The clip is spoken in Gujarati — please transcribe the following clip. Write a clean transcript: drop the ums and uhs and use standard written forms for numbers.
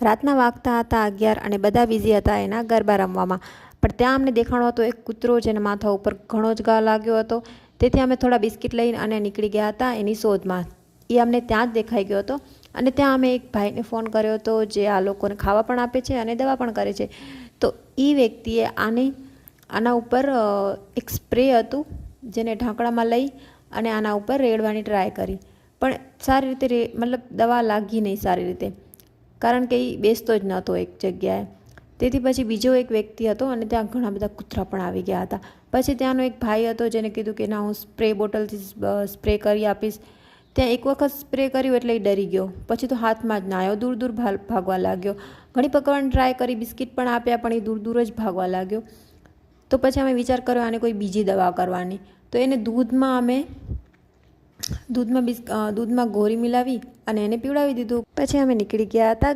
રાતના વાગતા હતા 11 અને બધા બિઝી હતા એના ગરબા રમવામાં. પણ ત્યાં અમને દેખાણો હતો એક કૂતરો જેના માથા ઉપર ઘણો જ ઘા લાગ્યો હતો. તેથી અમે થોડા બિસ્કિટ લઈને અને નીકળી ગયા હતા એની શોધમાં. એ અમને ત્યાં જ દેખાઈ ગયો હતો અને ત્યાં અમે એક ભાઈને ફોન કર્યો હતો જે આ લોકોને ખાવા પણ આપે છે અને દવા પણ કરે છે. તો એ વ્યક્તિએ આના ઉપર એક સ્પ્રે હતું જેને ઢાંકણામાં લઈ અને આના ઉપર રેડવાની ટ્રાય કરી, પણ સારી રીતે મતલબ દવા લાગી નહીં સારી રીતે, કારણ કે એ બેસતો જ નહોતો એક જગ્યાએ. તેથી પછી બીજો એક વ્યક્તિ હતો અને ત્યાં ઘણા બધા કૂતરા પણ આવી ગયા હતા. પછી ત્યાંનો એક ભાઈ હતો જેને કીધું કે ના, હું સ્પ્રે બોટલથી સ્પ્રે કરી આપીશ. ત્યાં એક વખત સ્પ્રે કર્યું એટલે એ ડરી ગયો. પછી તો હાથમાં જ ના આવ્યો, દૂર દૂર ભાગવા લાગ્યો. ઘણી પકડવાની ટ્રાય કરી, બિસ્કિટ પણ આપ્યા, પણ એ દૂર દૂર જ ભાગવા લાગ્યો. તો પછી અમે વિચાર કર્યો આને કોઈ બીજી દવા કરવાની. તો એને દૂધમાં ગોળી મિલાવી અને એને પીવડાવી દીધું. પછી અમે નીકળી ગયા હતા